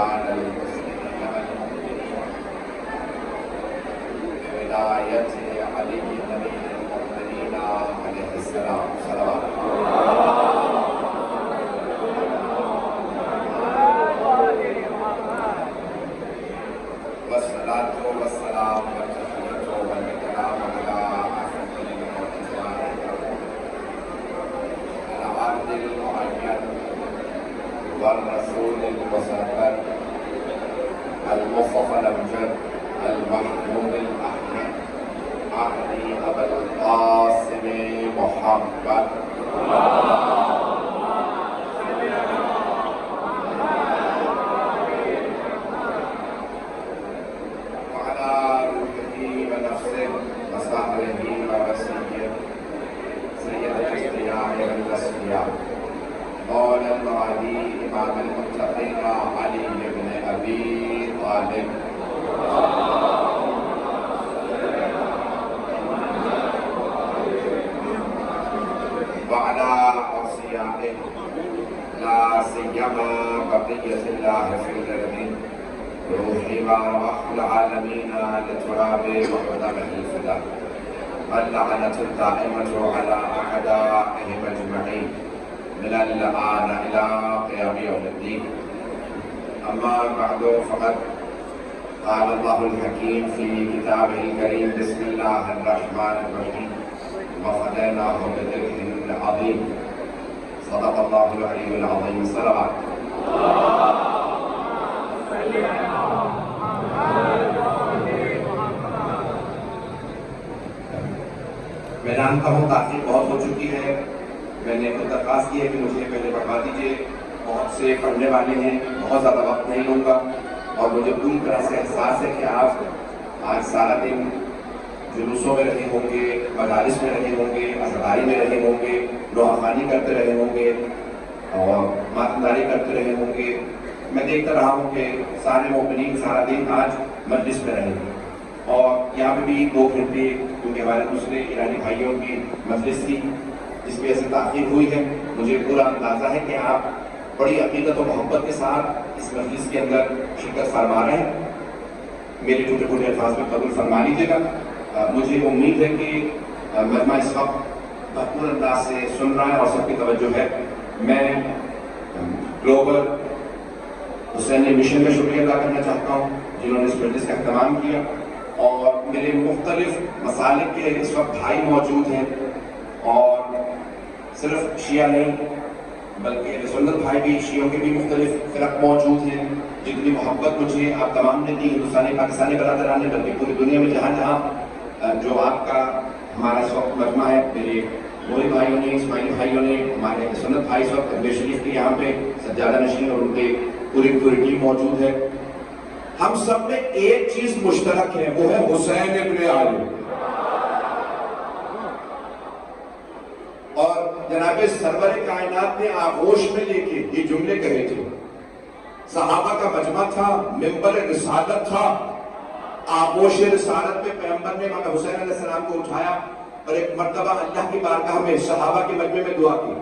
على المسلمين والمؤمنين بولاية علي أمير المؤمنين عليه السلام صلوات والصلاة والسلام والتحية والإكرام على أفضل المعتزين العبد المعين والرسول المصطفى المصطفى الأمجد المحمود الأحمد علي أبا القاسم محمد وعلى روحه ونفسه وصهره ووسيله سيد الأصفياء والأصفياء مولا العلي إمام المتقين علي بن أبي طالب وعلى أوصيائه لا سيما بقية الله في الأرض روحي وروح العالمين لتراب وقدمه الفداء واللعنة الدائمة على أعدائهم أجمعين من الآن إلى قيام يوم الدين. أما بعد فقد قال الله الحكيم في كتابه الكريم بسم الله الرحمن الرحيم وفديناه بذبح عظيم صدق الله العلي العظيم صلوات میں جانتا ہوں تاخیر بہت ہو چکی ہے. میں نے خود درخواست کی ہے کہ مجھے پہلے پڑھوا دیجیے. بہت سے پڑھنے والے ہیں, بہت زیادہ وقت نہیں لوں گا اور مجھے پوری طرح سے احساس ہے کہ آپ آج سارا دن جلوسوں میں رہے ہوں گے, مجالس میں رہے ہوں گے, عزاداری میں رہے ہوں گے, نوحانی کرتے رہے ہوں گے اور ماتمداری کرتے رہے ہوں گے. میں دیکھتا رہا ہوں کہ سارے مومنین سارا دن آج مجلس میں رہے ہیں اور یہاں پہ بھی 2 گھنٹے کیونکہ ہمارے دوسرے ایرانی بھائیوں کی مجلس تھی جس وجہ سے تاخیر ہوئی ہے. مجھے پورا اندازہ ہے کہ آپ بڑی عقیدت و محبت کے ساتھ اس مجلس کے اندر شرکت فرما رہے ہیں. میرے ٹوٹے پھوٹے الفاظ میں قبول فرما لیجیے گا. مجھے امید ہے کہ مجمع اس وقت بھرپور انداز سے سن رہا ہے اور سب کی توجہ ہے. میں گلوبل حسین مشن کا شکریہ ادا کرنا چاہتا ہوں جنہوں نے اس مجلس کا اہتمام کیا اور میرے مختلف مسالک کے اس وقت بھائی موجود ہیں اور صرف شیعہ نہیں بلکہ اہل سنت بھائی بھی, شیعوں کے بھی مختلف فرق موجود ہیں. جتنی محبت مجھے آپ تمام نے دی ہندوستانی پاکستانی برادران نے بلکہ پوری دنیا میں جہاں جہاں جو آپ کا ہمارا اس وقت مجمع ہے, میرے موری بھائیوں نے, اسماعیلی بھائیوں نے, ہمارے سنت بھائی اس وقت اجمیر شریف کے یہاں پہ سجادہ نشین اور ان کے پوری ٹیم موجود ہے. ہم سب میں ایک چیز مشترک ہے, وہ ہے حسین ابن علی. اور جناب سرور کائنات نے آغوش میں لے کے یہ جملے کہے تھے. صحابہ کا مجمع تھا, منبر رسالت تھا. آغوش رسالت میں پیغمبر نے امام حسین علیہ السلام کو اٹھایا اور ایک مرتبہ اللہ کی بارگاہ میں صحابہ کے مجمع میں دعا کی,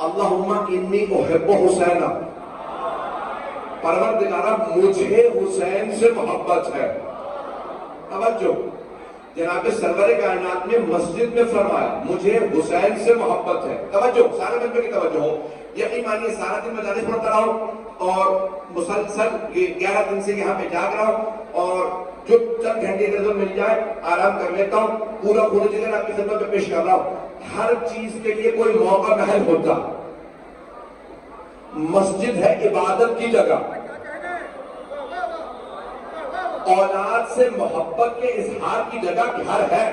اللہم انی احب حسین, پروردگارہ مجھے حسین سے محبت ہے. توجہ, جناب سرور کائنات نے مسجد میں فرمایا مجھے حسین سے محبت ہے. توجہ, سارے مجمع کی توجہ ہو. یقین مانیے سارا دن مجالس پڑھتا رہا ہوں اور مسلسل 11 دن سے یہاں پہ جاگ رہا ہوں اور جو چند گھنٹے ادھر مل جائے آرام کر لیتا ہوں. پورا جگہ آپ کی خدمت میں پیش کر رہا ہوں. ہر چیز کے لیے کوئی موقع محل ہوتا. مسجد ہے عبادت کی جگہ, اولاد سے محبت کے اظہار کی جگہ گھر ہے.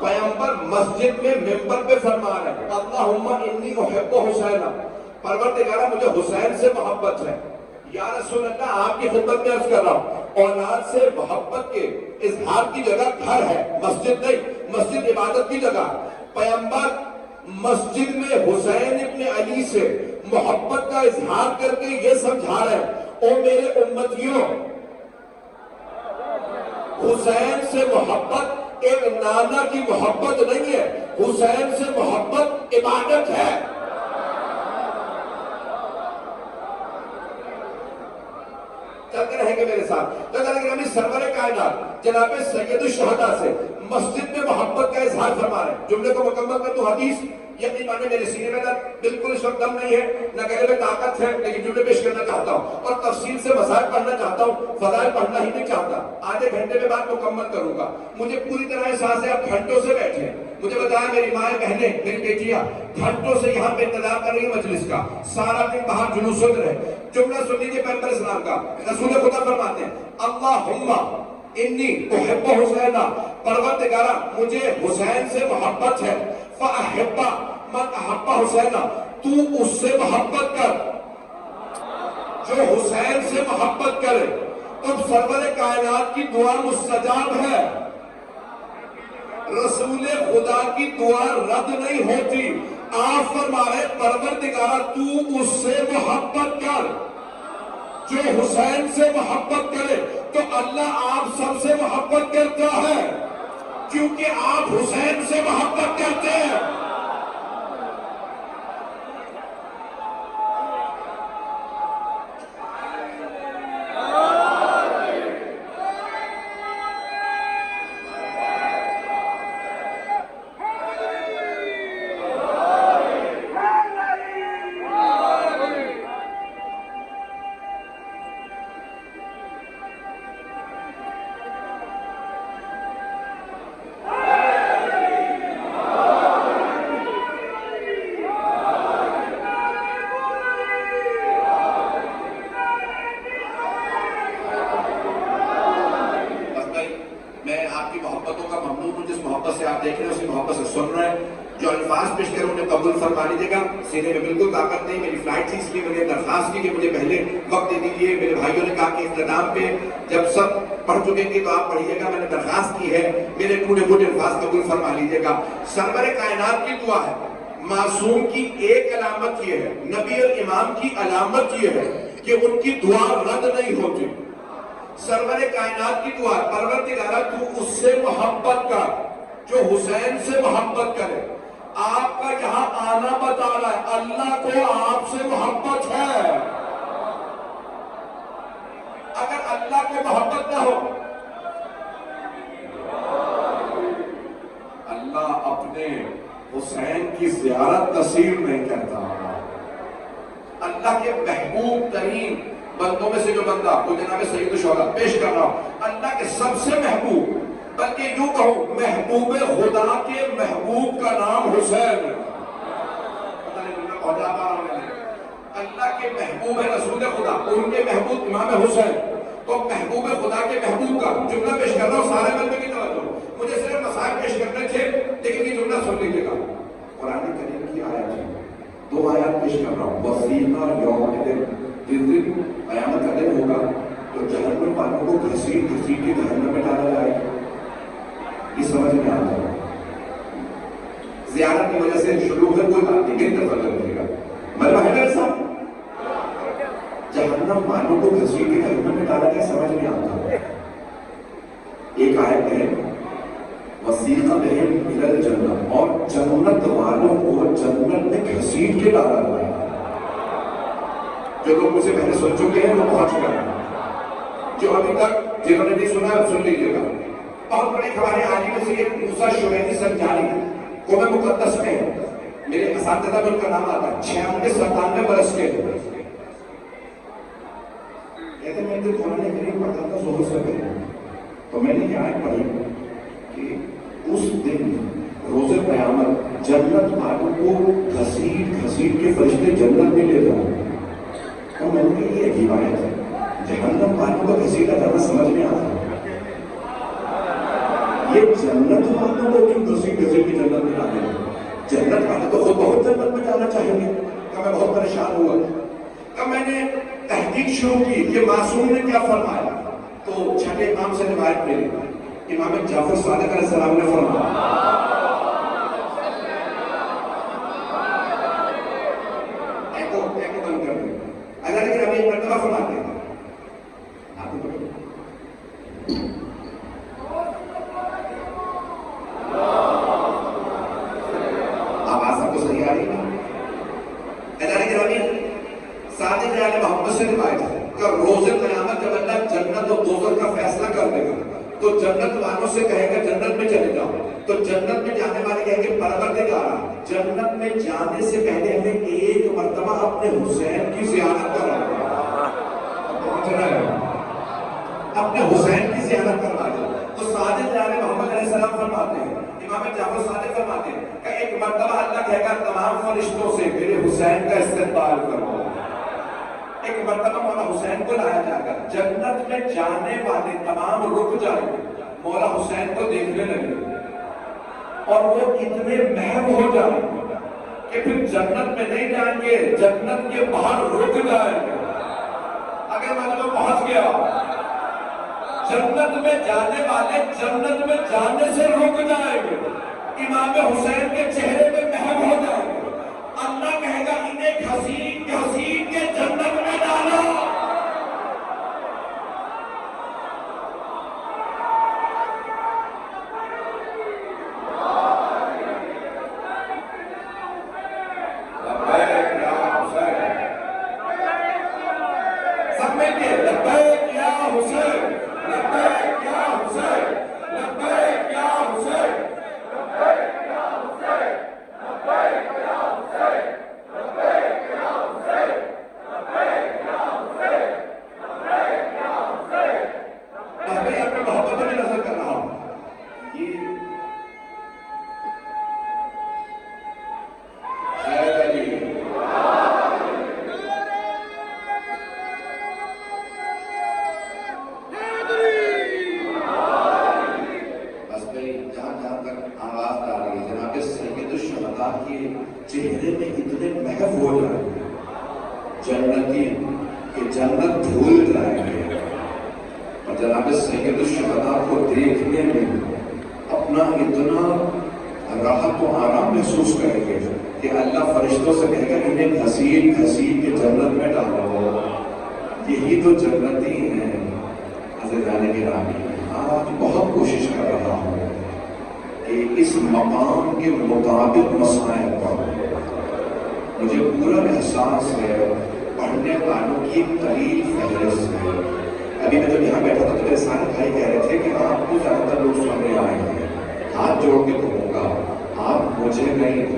پیغمبر مسجد میں منبر پہ فرما رہے ہیں اللہم انی احب حسین, پروردگارہ مجھے حسین سے محبت ہے. یا رسول اللہ آپ کی خدمت میں عرض کر رہا ہوں اولاد سے محبت کے اظہار کی جگہ گھر ہے, مسجد نہیں. مسجد عبادت کی جگہ. پیغمبر مسجد میں حسین ابن علی سے محبت کا اظہار کر کے یہ سمجھا رہے ہیں او میرے امتیوں, حسین سے محبت ایک نانا کی محبت نہیں ہے, حسین سے محبت عبادت ہے. چلتے رہیں گے میرے ساتھ. تو اگر ہم سرور کائنات جناب سید الشہداء سے مسجد میں محبت کا اظہار فرما رہے ہیں. جملے کو مکمل کر دوں. حدیث یقین مانے میرے سینے میں بالکل اس وقت دم نہیں ہے، نہ گلے میں طاقت ہے، لیکن جملے پیش کرنا چاہتا ہوں اور تفصیل سے مسائل پڑھنا چاہتا ہوں، فضائل پڑھنا ہی نہیں چاہتا. آدھے گھنٹے میں بات مکمل کروں گا. مجھے پوری طرح احساس ہے آپ گھنٹوں سے بیٹھے ہیں. مجھے بتایا میری مائیں بہنیں، میری بیٹیاں گھنٹوں سے یہاں پہ انتظار کر رہی ہیں مجلس کا. سارا دن باہر جلوسوں میں رہے. جملہ سن لیجیے پیغمبر اسلام کا. رسول خدا فرماتے ہیں اللہم انی احب حسینہ، پروردگارہ مجھے حسین سے محبت ہے. فاحب من احب حسینہ، تو اس سے محبت کر جو حسین سے محبت کرے. تب سرور کائنات کی دعا مستجاب ہے. رسول خدا کی دعا رد نہیں ہوتی. آپ فرما رہے پروردگارہ تو اس سے محبت کر جو حسین سے محبت کرے. تو اللہ آپ سب سے محبت کرتا ہے کیونکہ آپ حسین سے محبت کرتے ہیں. جو الفاظ پیش کروں انہیں قبول فرما لیجیے گا. سینے میں بالکل طاقت نہیں، میری فلائٹ تھی، اس لیے میں نے درخواست کی کہ مجھے پہلے وقت دے دیجیے. میرے بھائیوں نے کہا کہ اختتام پہ جب سب پڑھ چکے گے تو آپ پڑھیے گا. میں نے درخواست کی ہے میرے ٹوٹے پھوٹے الفاظ قبول فرما لیجیے گا. سرور کائنات کی دعا ہے. معصوم کی ایک علامت یہ ہے، نبی اور امام کی علامت یہ ہے کہ ان کی دعا رد نہیں ہوتی. سرور کائنات کی دعا پروردگارہ تو اس سے محبت کر جو حسین سے محبت کرے. آپ کا یہاں آنا بتا رہا ہے اللہ کو آپ سے محبت ہے. اگر اللہ کو محبت نہ ہو، اللہ اپنے حسین کی زیارت نصیب نہیں کرتا. اللہ کے محبوب ترین بندوں میں سے جو بندہ وہ جناب سید الشہداء پیش کر رہا ہوں، اللہ کے سب سے محبوب، بلکہ یوں کہوں محبوب خدا کے محبوب کا نام حسین ہے. اللہ کے محبوب ہے رسول خدا، ان کے محبوب امام حسین. تو محبوب خدا کے محبوب کا جملہ پیش کر رہا ہوں. سارے بندے کی توجہ، مجھے صرف مسائل پیش کرنے تھے لیکن یہ جملہ سن لیجیے گا. قرآن کریم کی آیت ہے، 2 آیات پیش کر رہا ہوں. وَسِیقَ یَوْمَئِذٍ، جس دن قیامت کا دن ہوگا تو جہنم والوں کو گھسیٹ گھسیٹ کے جہنم میں ڈالا جائے گا. یہ سمجھ میں آتا ہے. زیارت کی وجہ سے شروع ہے کوئی بات نہیں، کن طرف لگے گا مرحبا ہے میرے ساتھ. جہنم والوں کو گھسیٹ کے جہنم میں ڈالا جائے سمجھ میں آتا ہے. ایک آیت ہے وَسِیقَ بِهِمْ إِلَى الْجَنَّةِ، اور جنت والوں کو جنت میں گھسیٹ کے ڈالا جائے. جو لوگ مجھے پہلے سن چکے ہیں وہ پہنچ گئے ہیں، جو ابھی تک جنہوں نے نہیں سنا سن لیجیے گا. بہت بڑے ہمارے عالم میں سے ایک موسیٰ شعیبی سنجانی قوم مقدس میں میرے اساتذہ میں ان کا نام آتا ہے. 96-97 برس کے کہتے ہیں میں نے قرآن کریم پڑھا تھا ظہر سے پہلے، تو میں نے یہ آیت پڑھی کہ اس دن روز قیامت جنت والوں کو گھسیٹ گھسیٹ کے فرشتے جنت میں لے جائیں. تو میں نے یہ عجیب آیت ہے، جہنم والوں کو گھسیٹا جانا سمجھ میں آتا ہے. یہ جنت والوں کو کیوں گھسیٹ گھسیٹ کے جنت میں لاتے ہیں؟ جنت والے تو خود بہت جنت میں جانا چاہیں گے. کہ میں بہت پریشان ہوا کہ میں نے تحقیق شروع کی کہ معصوم نے کیا فرمایا. تو چھٹے امام سے روایت ملی، امام جعفر صادق علیہ السلام نے فرمایا ایکو بند کر دیں. اگر لیکن ہمیں ایک مرتبہ فرماتے ہیں آواز آپ کو صحیح آ رہی ہے. اللہ نے صادق علیہ محمد سے روایت ہے کہ روز قیامت بعد جب اللہ جنت اور دوزخ کا فیصلہ کر دے گا تو جنت والوں سے کہے گا جنت میں چلے جاؤ، تو جنت میں جانے والے کہیں گے پروردگار جنت میں جانے سے پہلے ہمیں ایک مرتبہ اپنے حسین کی زیارت کرا، اپنے حسین کی زیارت کروا دو۔ تو صادق جان محمد علیہ السلام فرماتے ہیں، امام جعفر صادق فرماتے ہیں کہ ایک مرتبہ اللہ کہے گا تمام فرشتوں سے میرے حسین کا استقبال کرو۔ ایک مرتبہ مولا حسین کو لایا جائے گا، جنت میں جانے والے تمام رک جائیں گے، مولا حسین کو دیکھنے لگے اور وہ اتنے محب ہو جائیں گے کہ پھر جنت میں نہیں جائیں گے، جنت کے باہر رک جائیں گے۔ اگر میں پہنچ گیا جنت میں جانے والے جنت میں جانے سے رک جائیں گے، امام حسین کے چہرے پہ محب ہو جائیں گے۔ اللہ کہے گا انہیں حسین کے جنت میں ڈالو۔ سب میں کہ لبیک یا حسین، لبیک یا حسین، لبیک یا حسین، لبیک یا حسین، لبیک یا حسین، لبیک یا حسین، لبیک یا حسین، لبیک یا حسین۔ اب میں اپنے محبت میں نظر کر رہا ہوں، یہ حید علی کے چہرے میں اتنے محف ہو جائیں گے جنتی کہ جنت بھول جائیں گے، اور جناب سید الشہداء کو دیکھنے میں اپنا اتنا راحت و آرام محسوس کریں گے کہ اللہ فرشتوں سے کہے گا انہیں حسین کے جنت میں ڈالو۔ یہی تو جنتی ہیں۔ عزیزان گرامی، آج بہت کوشش کر رہا ہوں کہ اس مقام کے مطابق مسائل پڑھوں۔ مجھے پورا احساس ہے پڑھنے والوں کی قلیل فہرست ہے۔ ابھی میں جب یہاں بیٹھا تھا تو میرے سارے بھائی کہہ رہے تھے کہ آپ کو زیادہ تر لوگ سننے آئے ہیں، ہاتھ جوڑ کے کہوں گا آپ مجھے نہیں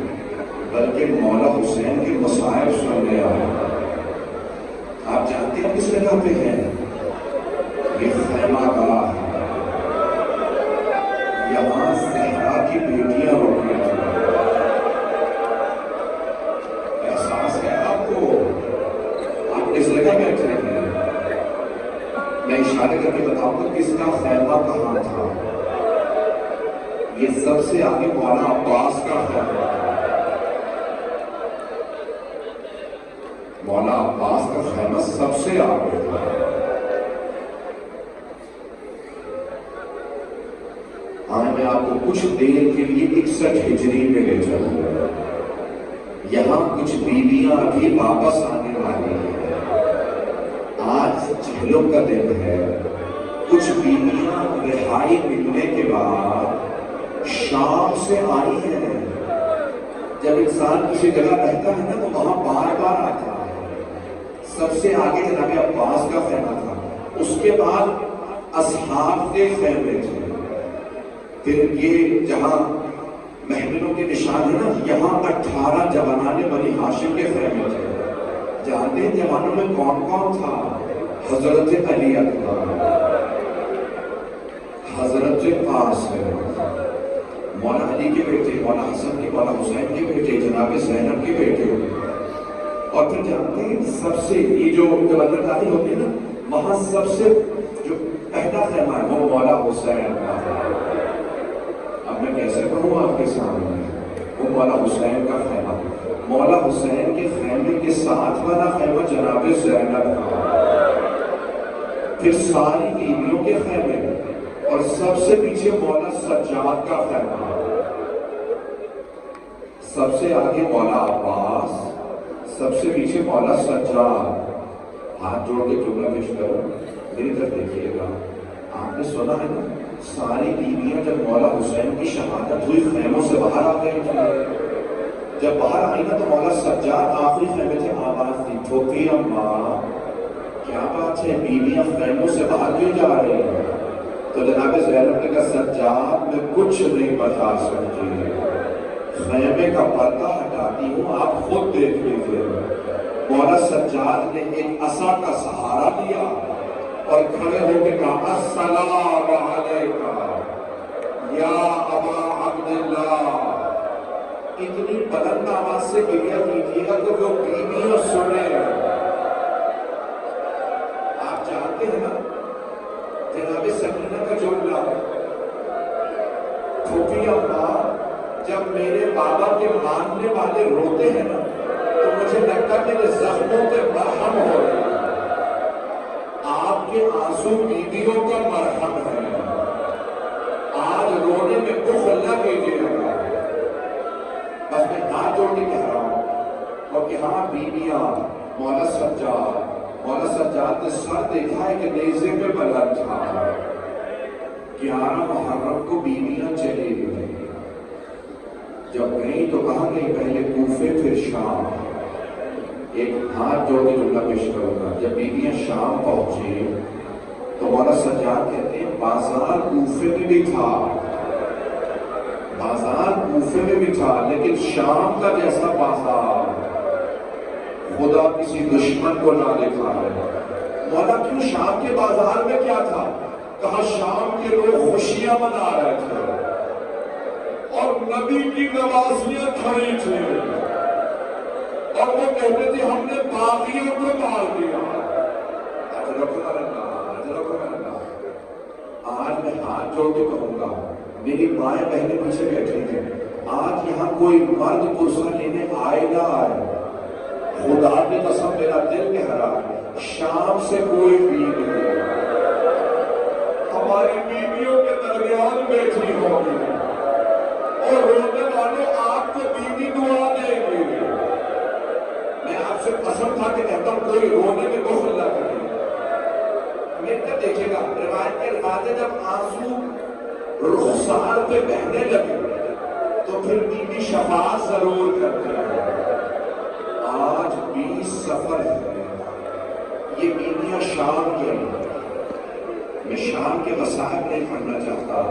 بلکہ مولا حسین کے مسائل سننے آئے ہیں۔ آپ جانتے ہیں کس جگہ پہ ہیں؟ یہ خیمہ گاہ ہے، یہاں زہرا کی بیٹیاں روکنے تھیں۔ احساس ہے آپ کو؟ آپ اس جگہ بیٹھے ہیں، میں اشارے کر کے بتاؤں گا کس کا خیمہ کہاں تھا۔ یہ سب سے آگے مولا عباس کا خیمہ، مولا عباس کا خیمہ سب سے آگے تھا۔ میں آپ کو کچھ دیر کے لیے 61 ہجری میں لے چلوں گا۔ یہاں کچھ بیویاں ابھی واپس آنے والی ہیں۔ آج چہلوں کا دن ہے۔ کچھ بیویاں رہائی ملنے کے بعد شام سے آئی ہیں۔ جب انسان کسی جگہ رہتا ہے نا تو وہاں بار بار آتا ہے۔ سب سے آگے جناب عباس کا خیمہ تھا، اس کے بعد اصحاب کے خیمے تھے، پھر یہ جہاں محملوں کے نشان ہے نا یہاں 18 جوانان بنی ہاشم کے خیمے تھے۔ جانتے ہیں جوانوں میں کون کون تھا؟ حضرت علی اکبر، حضرت قاسم، مولا علی کے بیٹے، مولا حسن کے، مولا حسین کے بیٹے، جناب زینب کے بیٹے۔ اور پھر جانتے ہیں سب سے یہ جو اندر داخل ہوتے ہیں نا وہاں سب سے جو پہلا خیمہ ہے وہ مولا حسین کا تھا۔ اب میں کیسے پڑھوں آپ کے سامنے؟ وہ مولا حسین کا خیمہ، مولا حسین کے خیمے کے ساتھ والا خیمہ جناب زینب کا، پھر ساری بیویوں کے خیمے، اور سب سے پیچھے مولا سجاد کا خیمہ، سب سے آگے مولا عباس، سب سے پیچھے مولا سجاد۔ ہاتھ جوڑ کے جملہ پیش کرو، میری طرف دیکھیے گا۔ آپ نے سنا ہے نا ساری بیویاں جب مولا حسین کی شہادت ہوئی خیموں سے باہر آ گئی تھی۔ جب باہر آئی نا تو مولا سجاد آخری خیمے سے آواز دی، ٹھوکی اماں کیا بات ہے، بیویاں خیموں سے باہر کیوں جا رہی ہیں؟ تو جناب زینب نے کہا سجاد میں کچھ نہیں بتا سکتی، خیمے کا پردہ ہٹاتی ہوں، آپ خود دیکھ لیجیے۔ مولا سجاد نے ایک عصا کا سہارا لیا اور کھڑے ہو کے کہا السلام علیکم یا ابا عبداللہ۔ اتنی بلند آواز سے گریہ کیجیے گا تو وہ بیویاں سنیں۔ آپ جانتے ہیں نا جناب سکینہ کا جملہ، پھوپھی اماں جب میرے بابا کے ماننے والے روتے ہیں نا تو مجھے لگتا ہے میرے زخموں پہ مرہم ہو رہے ہیں۔ آپ کے آنسو بیویوں کا مرہم ہے، آج رونے میں بخل نہ کیجیے گا۔ بس میں ہاتھ جوڑ کے کہہ رہا ہوں، اور کہ ہاں بیویاں، مولا سجاد نے سر دیکھا ہے کہ نیزے پہ بلند تھا۔ 11 محرم کو بیویاں چلی گئی، جب گئی تو کہاں گئی؟ پہلے کوفے پھر شام۔ ایک ہاتھ جوڑ کے جملہ پیش کروں گا، جب بیویاں شام پہنچی تو مولا سجاد کہتے ہیں بازار کوفے میں بھی تھا، بازار کوفے میں بھی تھا، لیکن شام کا جیسا بازار خدا کسی دشمن کو نہ دکھا ہے۔ مولا کیوں؟ شام کے بازار میں کیا تھا؟ کہا شام کے لوگ خوشیاں منا رہے تھے اور نبی کی نوازیاں کھڑی تھی اور وہ کہتے تھے ہم نے باغیوں کو مار دیا۔ آج میں ہاتھ جوڑ کے کہوں گا، میری مائیں بہنیں پیچھے بیٹھی ہیں، آج یہاں کوئی مرد پرسہ لینے آئے نہ آئے، خدا کی قسم میرا دل کہہ رہا ہے شام سے کوئی بیوی ہماری بیویوں کے درمیان بیٹھی ہوگی اور رونے والوں آپ کو بیوی دعا دے گی۔ میں آپ سے قسم کھا کے کہتا ہوں کوئی رونے میں بخل نہ کرے۔ مل کر دیکھے گا، روایت کے الفاظ ہے جب آنسو رخسار پہ بہنے لگے تو پھر بیوی شفاعت ضرور کرتی ہے۔ آج 20 سفر ہے، یہ بیویاں شام کے، میں شام کے مسائل نہیں پڑھنا چاہتا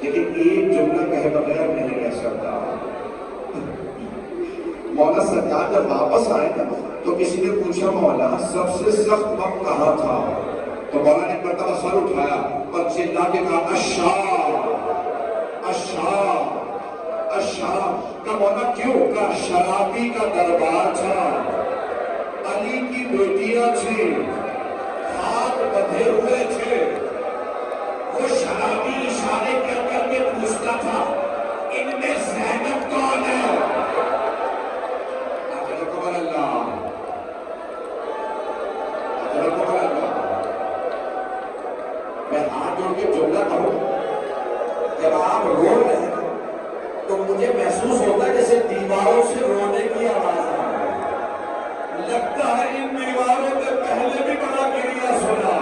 لیکن ایک جملہ کہے بغیر نہیں رہ سکتا۔ مولا سجاد جب واپس آئے نا تو کسی نے پوچھا مولا سب سے سخت وقت کہاں تھا؟ تو مولا نے مرتبہ سر اٹھایا اور چلا کے کہا الشام الشام الشام۔ کا مولا کیوں؟ کا شرابی کا دربار تھا، علی کی بیٹیاں تھیں، ہاتھ بندھے ہوئے تھے، وہ شرابی اشارے کر کے پوچھتا تھا ان میں زینب کون ہے؟ میں ہاتھ جوڑ کے جملہ کہوں، جب آپ رو رہے ہیں تو مجھے محسوس ہوتا ہے جیسے دیواروں سے رونے کی آواز آ رہی ہے۔ لگتا ہے ان دیواروں نے پہلے بھی بڑا گریہ سنا،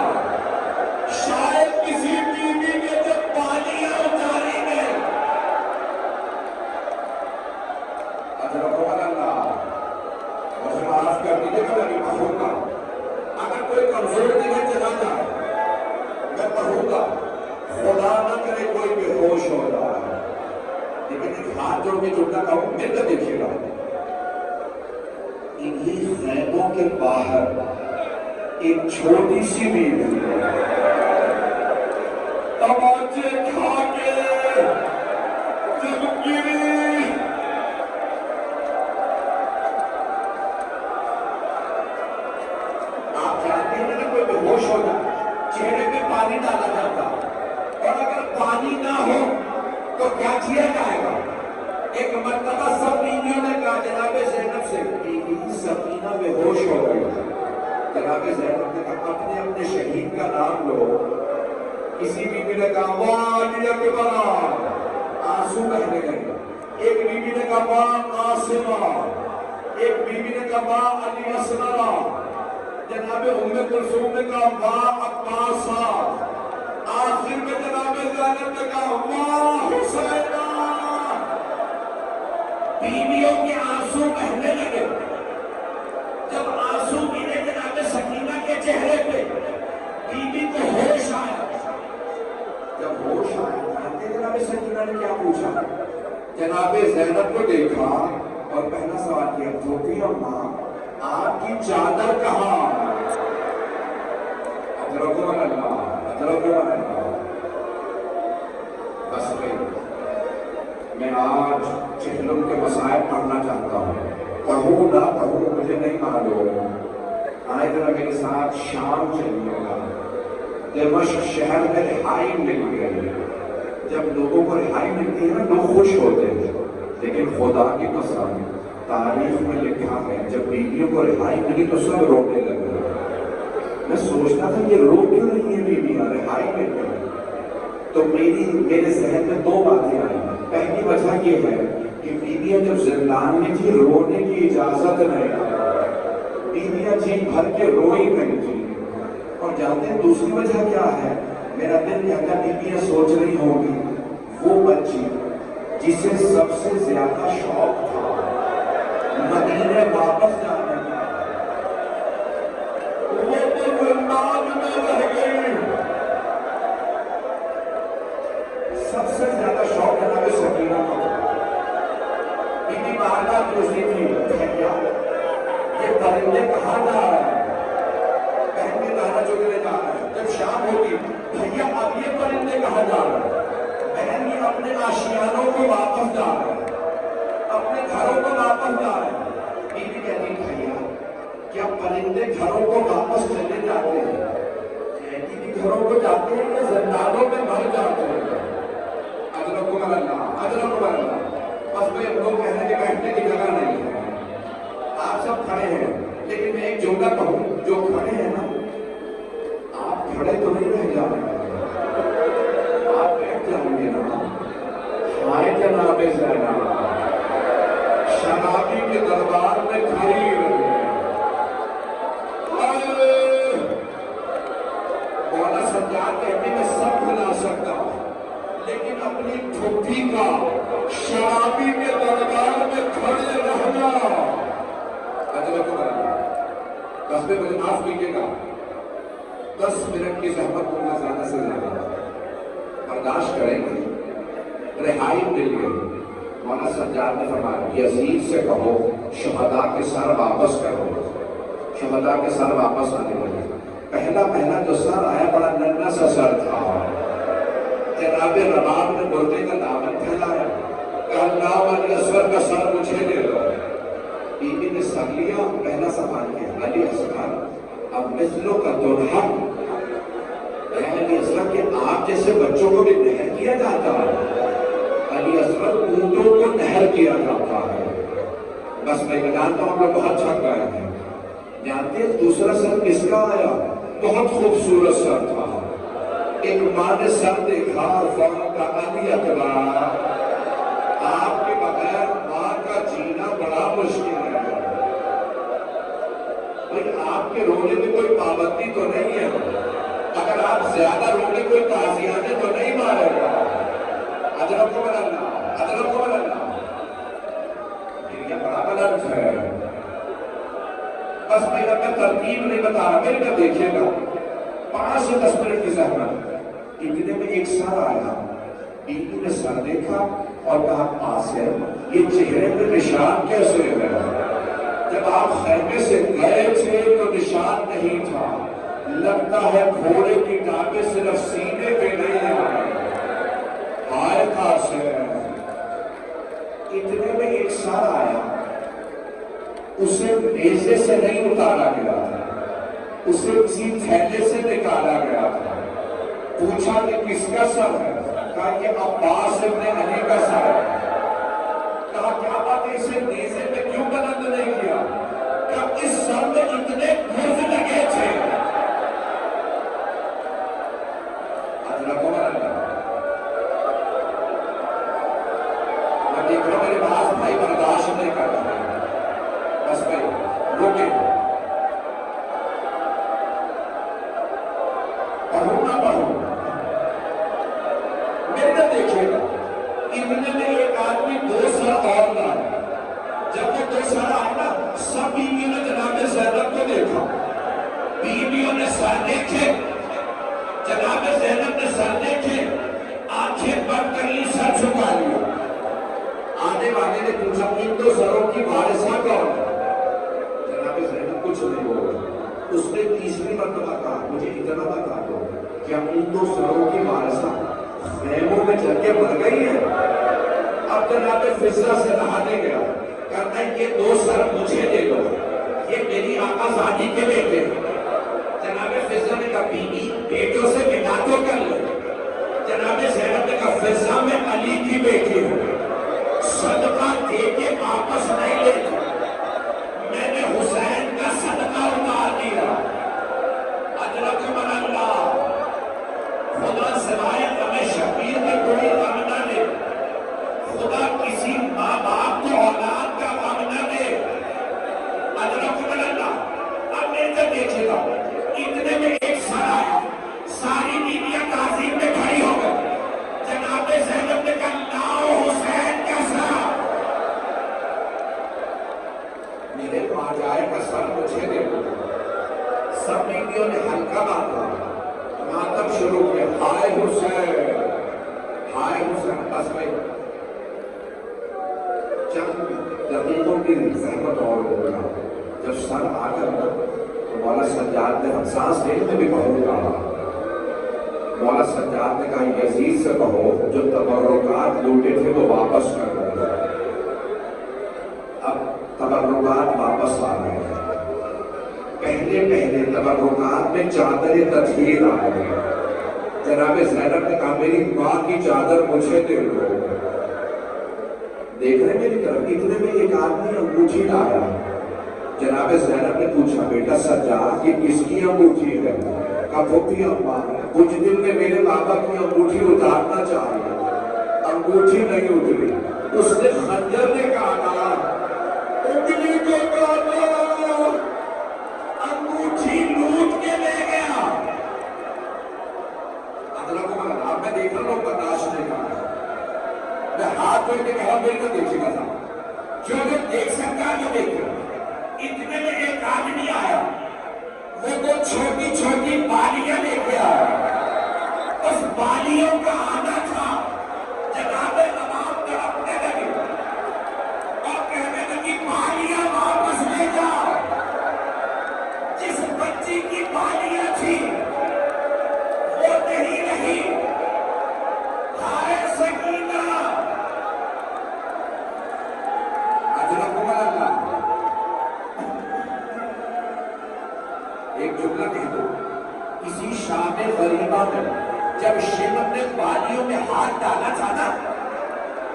شاید کسی بیوی کے جب پانیاں اتاری میں۔ مجھے معاف کر دیجیے گا، میں بھی پڑھوں گا، اگر کوئی کمزور نہیں چلا جائے میں پڑھوں گا، خدا نہ کرے کوئی بے ہوش ہو جائے، لیکن ایک ہاتھ جوڑ کے جملہ کہوں، مل کر دیکھیے گا۔ انہی خیموں کے باہر ایک چھوٹی سی بیوی تماچے کھا کے جب گری، آپ جانتے ہیں نا کوئی بے ہوش ہو جائے چہرے پہ پانی ڈالا جاتا، اور اگر پانی نہ ہو تو کیا کیا جائے گا؟ ایک مرتبہ سب بیویوں نے کہا جناب زینب سے بیوی سکینہ بے ہوش ہو گئی۔ جناب زینب نے کہا اپنے اپنے شہید کا نام لو۔ کسی بیوی نے کہا واہ علی اکبر، آنسو بہنے لگے۔ ایک بیوی نے کہا واہ قاسمہ، ایک بیوی نے کہا واہ علی اصغر، جناب ام کلثوم نے کہا واہ عباسہ، آخر میں جناب زینب نے کہا واہ حسینہ۔ بیویوں کے آنسو بہنے لگے، جب آنسو گرے جناب سکینہ کے چہرے پہ جناب زینب کو دیکھا اور پہلا سوال کیا دھوتی اماں آپ کی چادر کہاں؟ ادرکم اللہ ادرکم اللہ. بس میں آج چہلم کے مسائل پڑھنا چاہتا ہوں. پڑھوں نہ پڑھوں مجھے نہیں معلوم. آئے ذرا میرے ساتھ شام چلیے گا. دمشق شہر میں رہائی مل گئی. جب لوگوں کو رہائی ملتی ہے نا لوگ خوش ہوتے ہیں. لیکن خدا کی قسم تاریخ میں لکھا ہے جب بیویوں کو رہائی ملی تو سب رونے لگے. میں سوچتا تھا یہ رو کیوں نہیں ہے بیویاں رہائی مل گئی. تو میرے ذہن میں دو باتیں آئی. پہلی وجہ یہ ہے کہ بیویاں جب زندان میں تھی رونے کی اجازت نہیں. بیویاں جی بھر کے روئی نہیں تھی. اور جانتے ہیں دوسری وجہ کیا ہے؟ میرا دل کہتا بیویاں سوچ رہی ہوں گی وہ بچی جسے سب سے زیادہ شوق تھا مدینے واپس جانے کا وہ تو زندان میں رہ گئی. سب سے زیادہ شوق جناب سکینہ کو تھا. بیوی بار بار پوچھتی تھی بھیا یہ پرندے کہاں جا رہے ہیں؟ بہن کے دانا چگنے جا رہے ہیں. جب شام ہوگی بھیا اب یہ پرندے کہاں جا رہے ہیں؟ بہن یہ اپنے آشیانوں کو واپس جا رہے ہیں اپنے گھروں کو واپس جا رہے ہیں. بیوی کہتی بھیا کیا پرندے گھروں کو واپس چلے جاتے ہیں؟ کہتی کہ گھروں کو جاتے ہیں کہ زندانوں میں مر جاتے ہیں. اجرکم اللہ اجرکم اللہ. بس میں لوگ کہنے کے بیٹھنے کی جگہ نہیں ہے. آپ سب کھڑے ہیں لیکن میں ایک جملہ کہوں جو کھڑے ہیں نا آپ کھڑے تو نہیں رہ جائیں گے. آپ بیٹھ جائیں گے نا. ہائے جناب زینب شرابی کے دربار میں کھڑی رہی. مولانا سجاد کہتے میں سب بھلا سکتا ہوں لیکن اپنی پھوپھی کا شرابی کے دربار میں کھڑے رہنا. بس میں مجھے معاف کیجیے گا 10 منٹ کی زحمت کو میں زیادہ سے زیادہ برداشت کریں گے. رہائی مل گئی. مولانا سجاد نے فرمایا یزید سے کہو شہداء کے سر واپس کرو. شہداء کے سر واپس آنے لگے. پہلا جو سر آیا بڑا ننھا سا سر تھا. جناب رباب نے بولتے کا دامن پھیلایا کہا نام علی اصغر کا سر مجھے دے دو. بیوی نے سر لیا. پہلا سوال کیا علی اصغر اب مثلوں کا درہم علی اصغر کے آپ جیسے بچوں کو بھی نہر کیا جاتا ہے. علی اصغر اونٹوں کو نہر کیا جاتا ہے. بس میں جانتا ہوں آپ لوگ بہت چھک گئے ہیں. جانتے ہیں دوسرا سر کس کا آیا؟ بہت خوبصورت سر تھا. ایک ماں نے سر دیکھا فوراً کہا علی اکبر آپ کے بغیر ماں کا جینا بڑا مشکل ہے. آپ کے رونے میں کوئی پابندی تو نہیں ہے. اگر آپ زیادہ رونے کوئی تازیانے تو نہیں مارے گا. اجرکم اللہ اجرکم اللہ. یہ بڑا بلند ہے. بس میں اگر ترتیب نہیں بتا رہا میرے کو دیکھیے گا 5 سے 10 منٹ کی زحمت. اتنے میں ایک سر آیا. بیوی نے سر دیکھا اور کہا پاس ہے یہ چہرے پہ نشان کیسے ہے؟ جب آپ خیمے سے گئے تھے تو نشان نہیں تھا. لگتا ہے گھوڑے کی ٹانگیں صرف سینے پہ نہیں آئے. ہائے کاش ہے. اتنے میں ایک سر آیا. اسے نیزے سے نہیں اتارا گیا تھا. اسے کسی تھیلے سے نکالا گیا تھا. پوچھا کہ کس کا سر ہے؟ کہا کہ عباس ابن علی کا سر ہے. کہا کیا بات ہے اسے نیزے پہ کیوں بلند نہیں کیا؟ کہا اس سر میں اتنے گھوز لگے تھے. میں دیکھ رہا ہوں میرے پاس بھائی برداشت نہیں کر رہا. بس بھائی روکے پڑھوں نہ پڑھوں میرے دیکھیے گا. اتنے میں ایک آدمی 2 سر اور لایا. جب وہ 2 سر آئے نا سب بیویوں نے جناب زینب کو دیکھا. بیویوں نے سر دیکھے. جناب زینب نے سر دیکھے. آنکھیں بند کر لی سر جھکا لیا. نے پوچھا ان دو سروں کی وارثہ کون ہے؟ جناب زینب کچھ نہیں بولا. اس نے تیسری مرتبہ کہا مجھے اتنا بتا دو کیا ان دو سروں کی وارثہ خیموں میں چل کے مر گئی ہے؟ اب جناب فضہ سے نہانے گیا، کہتا ہے یہ دو سر مجھے دے دو، یہ میری آقا زادی کے بیٹے ہیں. جناب فضہ نے کہا بی بی بیٹوں سے بنا تو کر لو. جناب زینب نے کہا فضہ میں علی کی بیٹی ہوں، صدقہ دے کے واپس نہیں لیتی، میں نے حسین کا صدقہ اتار دیا. ادرکمن اللہ، خدا سوائے ہمیں شبیر میں کوئی غم نہ دے، خدا کسی ماں باپ کو اولاد کا غم نہ دے. ادرکمن اللہ. اب میرے سے دیکھے گا اتنے میں ایک سر آیا، ساری بیویاں تعظیم میں کھڑی ہو گئی. جناب زینب نے کہا لاؤ حسین کا سر، میرے ماجائے کا سر مجھے دے دو. سب بیویوں نے ہلکا باندھا، ماتم شروع کیا، ہائے حسین ہائے حسین. بس بھائی چند دقیقوں کی زحمت اور ہوگا. جب سر آ کر تو مولا سجاد نے سانس لینے میں بھی بہت کہا. مولا سجاد نے کہا یزید سے کہو جو تبرکات لوٹے تھے وہ واپس کر دو. اب تبرکات واپس آ گئے. پہلے تبرکات میں چادر تطہیر آ گئی. جناب زینب نے کہا میری ماں کی چادر مجھے دے دو. دیکھ رہے میری طرف اتنے میں ایک آدمی انگوٹھی لایا. جناب زینب نے پوچھا بیٹا سجاد یہ کس کی انگوٹھی ہے؟ کہا پھوپھی اماں کچھ دن میں میرے بابا کی انگوٹھی اتارنا چاہیے. انگوٹھی نہیں اتری. اس نے خنجر نے کہا انگلی کو کاٹا، انگوٹھی لوٹ کے لے گیا. اللہ کو بنا میں دیکھ رہا ہوں برداشت نہیں کرا. میں ہاتھ دھوئے کے کہا میرے کو دیکھے گا تھا جو اگر دیکھ سکتا ہے تو دیکھو. اتنے میں ایک آدمی آیا، وہ دو چھوٹی چھوٹی بالیاں لے کے آیا. اس بالیوں کا آنا تھا. جناب امام تڑپنے لگے اور کہنے لگی بالیاں واپس لے جاؤ. جس بچی کی بالیاں تھی وہ نہیں رہی. ہائے سکینہ. اجرکم اللہ. ایک جملہ کہہ دو. کسی شام غریبہ میں جب شیبت نے بالیوں میں ہاتھ ڈالا تھا نا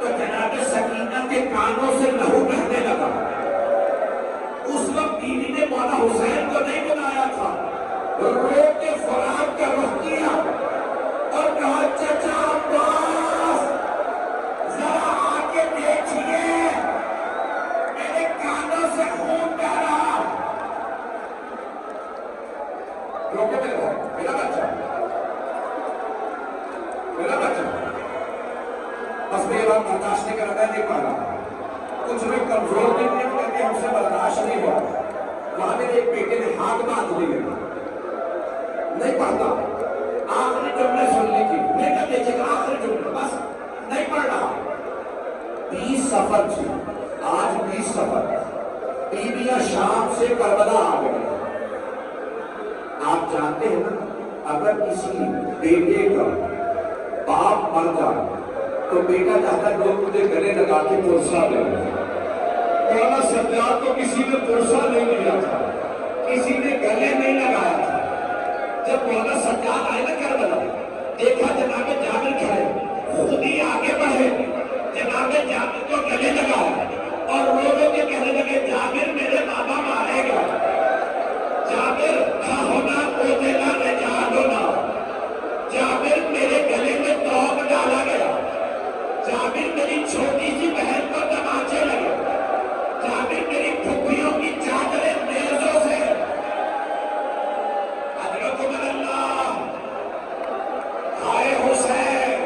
تو جناب سکینہ کے کانوں سے لہو بہنے لگا. اس وقت بیوی نے مولا حسین کو نہیں بنایا تھا. رو کے فراق کا رخ کیا اور کہا چچا عباس ذرا آ کے دیکھیے میرے کانوں سے خون بہ رہا. روکے میرا بچہ بس میرے بات برداشت نہیں کرتا نہیں پا رہا. کچھ میں کمزور نہیں کر کے ہم سے برداشت نہیں ہوا. وہاں میرے ایک بیٹے نے ہاتھ باندھ لیے نہیں پڑھتا. آخری جملے سن لی تھی. میں کیا دیکھے گا آخری جملے بس نہیں پڑھ رہا. 20 سفر تھی. آج 20 سفر. بیویاں شام سے کربلا آ گئے. آپ جانتے ہیں نا اگر کسی بیٹے کا باپ مر جائے تو بیٹا چاہتا ہے لوگ مجھے گلے لگا کے پرسا دے. مولانا سجاد کو کسی نے پرسا نہیں دیا تھا، کسی نے گلے نہیں لگایا تھا. جب مولانا سجاد آئے نا کربلا دیکھا جناب جابر کھڑے، خود ہی آگے بڑھے جناب جابر کو گلے لگایا اور لوگوں کے کہنے لگے جابر میرے بابا مارے گا. جابر ہونا پوتےنا نجات ہونا. جابر میرے گلے میں توق ڈالا گیا. جابر میری چھوٹی سی بہن کو تماچے لگے. جابر میری پھپھیوں کی چادریں نیزوں سے. حضرت اللہ ہائے حسین.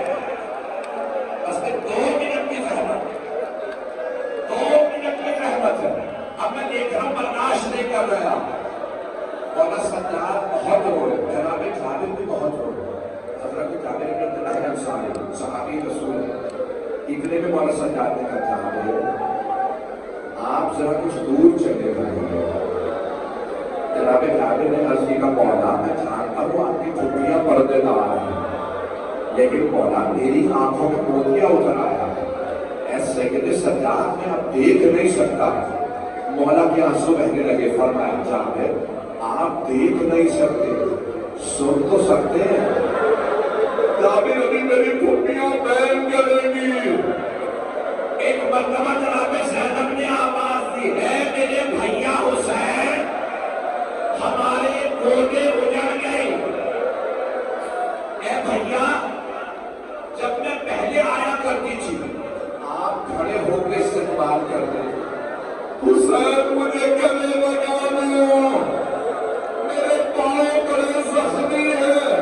بس میں 2 منٹ کی زحمت 2 منٹ کی زحمت ہے. اب میں دیکھ رہا ہوں برداشت نہیں کر رہا. مولانا سجاد بہت روئے. جناب جابر بھی بہت روئے. حضرت جابر بن عبداللہ انصاری صحابی رسول. اتنے میں مولانا سجاد نے کہا جابر آپ ذرا کچھ دور چلے گئے. جناب جابر نے عرض کیا مولا میں جانتا ہوں آپ کی چھٹیاں پردے دار ہیں لیکن مولا میری آنکھوں میں موتیا اتر آیا ہے. ایسے کہ سجاد میں اب دیکھ نہیں سکتا. مولا کے آنسو بہنے لگے. فرمایا جابر آپ دیکھ نہیں سکتے سن تو سکتے ہیں. جابر ابھی میری چھٹیاں بین کریں گی. ایک مرتبہ جناب زینب نے آواز دی ہے میرے بھیا حسین ہمارے گودے اجڑ گئے. اے بھیا جب میں پہلے آیا کرتی تھی آپ کھڑے ہو کے استقبال کرتے. حسین مجھے گلے لگا لو میرے پاؤں بڑے زخمی ہیں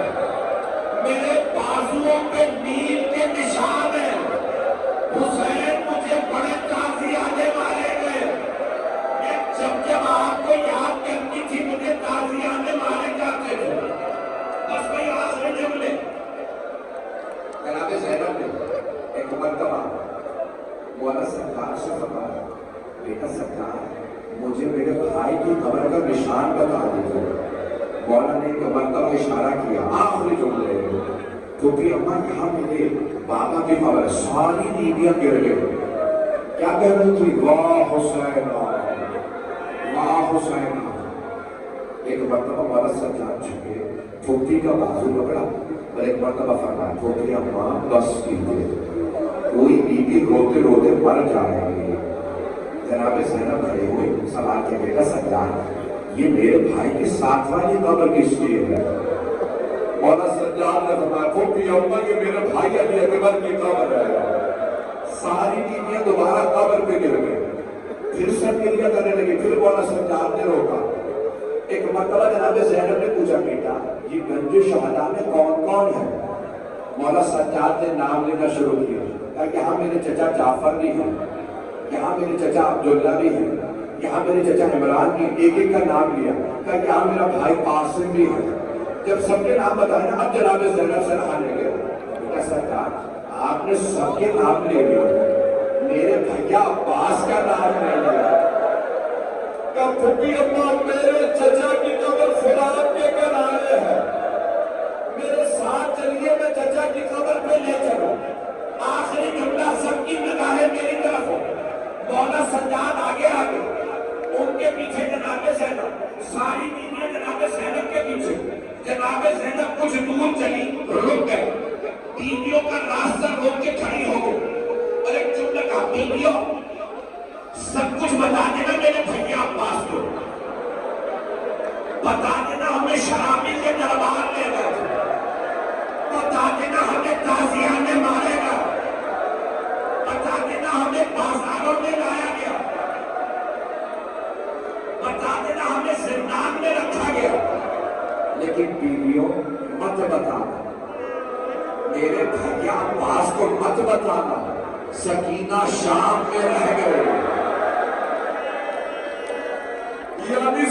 میرے بازوؤں پہ نیل کے نشان ہیں. حسین مجھے بڑے تعزیانے مارے گئے. میں جب آپ کو یاد کرتی تھی مجھے تعزیانے مارے جاتے تھے. بس بھائی آخری جملے جناب زینب نے ایک مرتبہ مولا سرکار سے فرمایا بیٹا سرکار مجھے میرے بھائی کی قبر کا نشان بتا دیجیے. مولا نے ایک مرتبہ اشارہ کیا. آخری جملے کیونکہ اماں یہاں میرے بابا کی قبر ساری بیویاں گر گئی. کیا کہہ رہی تھی؟ واہ حسین واہ حسین. ایک مرتبہ مولا سرکار جھکے پھوپھی کا بازو پکڑا اور ایک مرتبہ فرمایا پھوپھی اماں بس کیجیے کوئی بیوی روتے روتے مر جائے گی. جناب زینب کھڑے ہوئے سوال کے بیٹا سجاد یہ میرے بھائی کے ساتھ والی قبر کس لیے ہے؟ مولا سجاد نے فرمایا پھوپھی اماں یہ میرے بھائی علی اکبر کی قبر ہے. ساری بیویاں دوبارہ قبر پہ گر گئے. پھر سب گریہ کرنے لگے. پھر مولا سجاد نے روکا. ایک مرتبہ جناب زینب نے پوچھا بیٹا یہ گنج شہداء میں کون کون ہے؟ مولا سجاد نے نام لینا شروع کیا. کہا یہاں میرے چچا جعفر بھی ہیں یہاں میرے چچا عبداللہ بھی ہیں یہاں میرے چچا عمران بھی. ایک ایک کا نام لیا. کہا یہاں میرا بھائی قاسم بھی ہے. جب سب کے نام بتائے نا اب جناب زینب سے نہانے گئے. بیٹا سرکار آپ نے سب کے نام لے لیے میرے بھیا عباس کا نام لے لیا. کہ پھوپھی اماں میرے چچا کی قبر فلان کے کنارے ہے میرے ساتھ چلیے میں چچا کی قبر پہ لے چلوں. آخری جملہ سب کی نگاہیں میری طرف ہو. مولا سجاد آگے آگے ان کے پیچھے جناب زینب ساری بیویاں جناب زینب کے پیچھے. جناب زینب کچھ دور چلی رک گئے. بیویوں کا راستہ روک کے کھڑی ہو گئی اور ایک جملہ کہا بیویوں سب کچھ بتا دینا میرے بھیا عباس کو. بتا دینا ہمیں شرابی کے دربار لے گئے. بتا دینا ہمیں تعزیانے مارے گا. بتا دینا ہمیں بازاروں میں لایا گیا. بتا دینا ہمیں زندان میں رکھا گیا. لیکن بیویوں مت بتانا میرے بھیا عباس کو مت بتانا. سکینہ شام میں رہ گئے یعنی